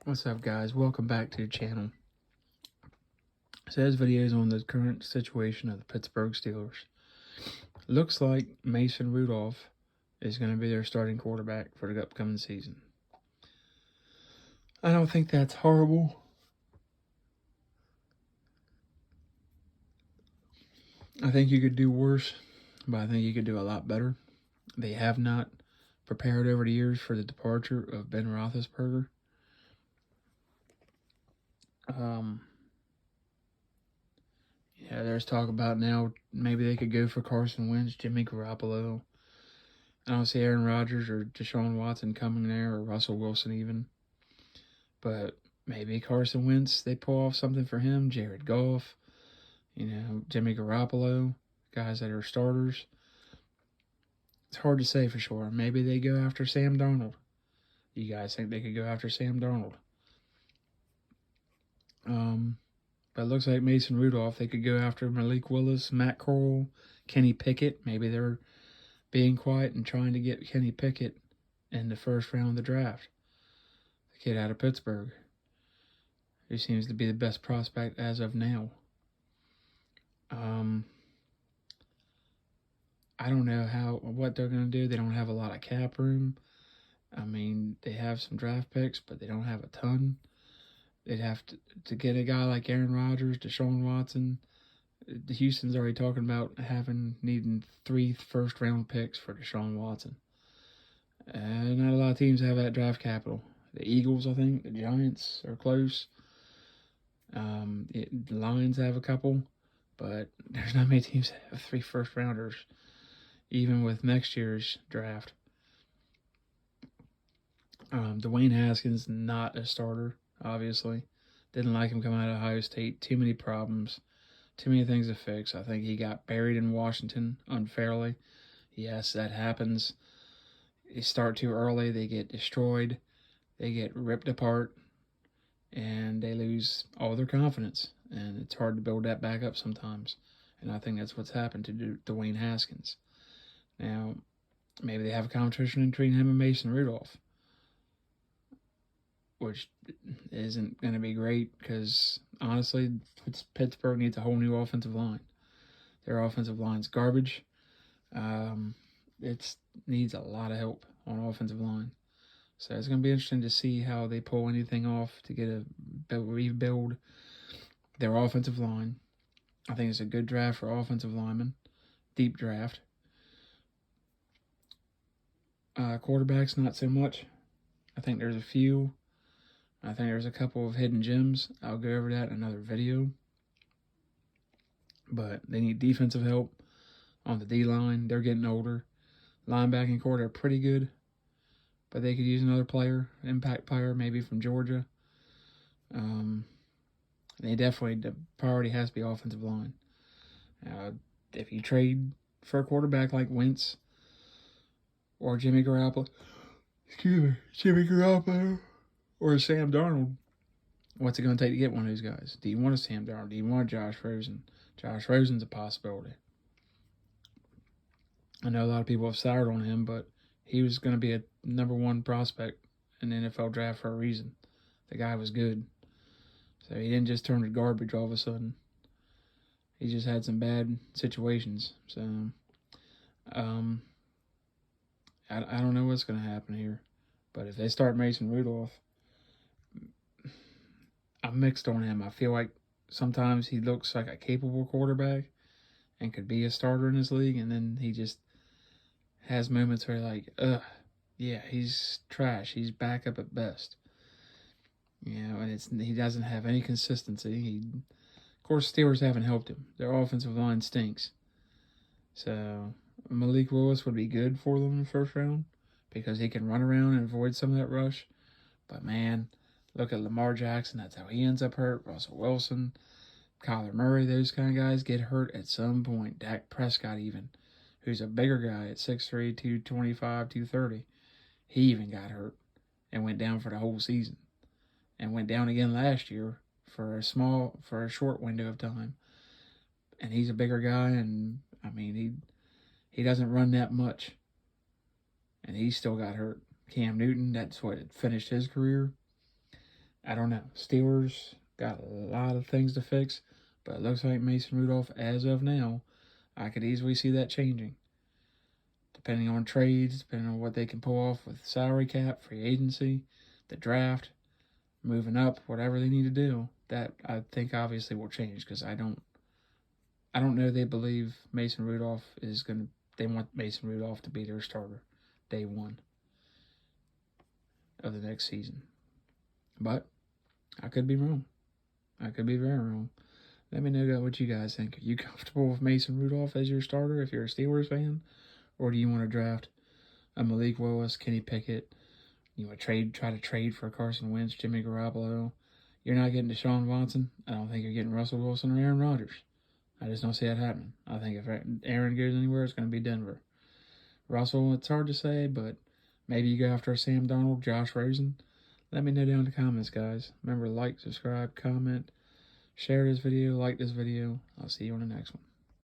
What's up, guys? Welcome back to the channel. So this video is on the current situation of the Pittsburgh Steelers. Looks like Mason Rudolph is going to be their starting quarterback for the upcoming season. I don't think that's horrible. I think you could do worse, but I think you could do a lot better. They have not prepared over the years for the departure of Ben Roethlisberger. Yeah, there's talk about now maybe they could go for Carson Wentz, Jimmy Garoppolo. I don't see Aaron Rodgers or Deshaun Watson coming there, or Russell Wilson even. But maybe Carson Wentz, they pull off something for him. Jared Goff, Jimmy Garoppolo, guys that are starters. It's hard to say for sure. Maybe they go after Sam Darnold. You guys think they could go after Sam Darnold? But it looks like Mason Rudolph, they could go after Malik Willis, Matt Corral, Kenny Pickett. Maybe they're being quiet and trying to get Kenny Pickett in the first round of the draft. The kid out of Pittsburgh, who seems to be the best prospect as of now. I don't know what they're going to do. They don't have a lot of cap room. I mean, they have some draft picks, but they don't have a ton. They'd have to get a guy like Aaron Rodgers, Deshaun Watson. Houston's already talking about needing 3 first-round picks for Deshaun Watson. Not a lot of teams have that draft capital. The Eagles, I think, the Giants are close. The Lions have a couple, but there's not many teams that have 3 first-rounders, even with next year's draft. Dwayne Haskins, not a starter, obviously. Didn't like him coming out of Ohio State. Too many problems. Too many things to fix. I think he got buried in Washington unfairly. Yes, that happens. They start too early. They get destroyed. They get ripped apart. And they lose all their confidence. And it's hard to build that back up sometimes. And I think that's what's happened to Dwayne Haskins. Now, maybe they have a competition between him and Mason Rudolph, which isn't going to be great because, honestly, Pittsburgh needs a whole new offensive line. Their offensive line's garbage. It needs a lot of help on offensive line. So it's going to be interesting to see how they pull anything off to rebuild their offensive line. I think it's a good draft for offensive linemen. Deep draft. Quarterbacks, not so much. I think there's a few. I think there's a couple of hidden gems. I'll go over that in another video. But they need defensive help on the D-line. They're getting older. Linebacking core, they're pretty good. But they could use another player, impact player, maybe from Georgia. The priority has to be offensive line. If you trade for a quarterback like Wentz or Jimmy Garoppolo, or Sam Darnold, what's it going to take to get one of those guys? Do you want a Sam Darnold? Do you want a Josh Rosen? Josh Rosen's a possibility. I know a lot of people have soured on him, but he was going to be a #1 prospect in the NFL draft for a reason. The guy was good. So he didn't just turn to garbage all of a sudden. He just had some bad situations. So, I don't know what's going to happen here. But if they start Mason Rudolph, I'm mixed on him. I feel like sometimes he looks like a capable quarterback and could be a starter in this league, and then he just has moments where you're like, yeah, he's trash. He's backup at best. And he doesn't have any consistency. Of course, Steelers haven't helped him. Their offensive line stinks. So Malik Willis would be good for them in the first round because he can run around and avoid some of that rush. But man, look at Lamar Jackson. That's how he ends up hurt. Russell Wilson, Kyler Murray, those kind of guys get hurt at some point. Dak Prescott even, who's a bigger guy at 6'3", 225, 230. He even got hurt and went down for the whole season. And went down again last year for a short window of time. And he's a bigger guy, and I mean he doesn't run that much. And he still got hurt. Cam Newton, that's what finished his career. I don't know. Steelers got a lot of things to fix, but it looks like Mason Rudolph, as of now, I could easily see that changing. Depending on trades, depending on what they can pull off with salary cap, free agency, the draft, moving up, whatever they need to do, that I think obviously will change because I don't know they believe Mason Rudolph is going to, they want Mason Rudolph to be their starter day one of the next season. But I could be wrong. I could be very wrong. Let me know what you guys think. Are you comfortable with Mason Rudolph as your starter if you're a Steelers fan? Or do you want to draft a Malik Willis, Kenny Pickett? You want to try to trade for Carson Wentz, Jimmy Garoppolo? You're not getting Deshaun Watson. I don't think you're getting Russell Wilson or Aaron Rodgers. I just don't see that happening. I think if Aaron goes anywhere, it's going to be Denver. Russell, it's hard to say, but maybe you go after Sam Darnold, Josh Rosen. Let me know down in the comments, guys. Remember, like, subscribe, comment, share this video, like this video. I'll see you on the next one.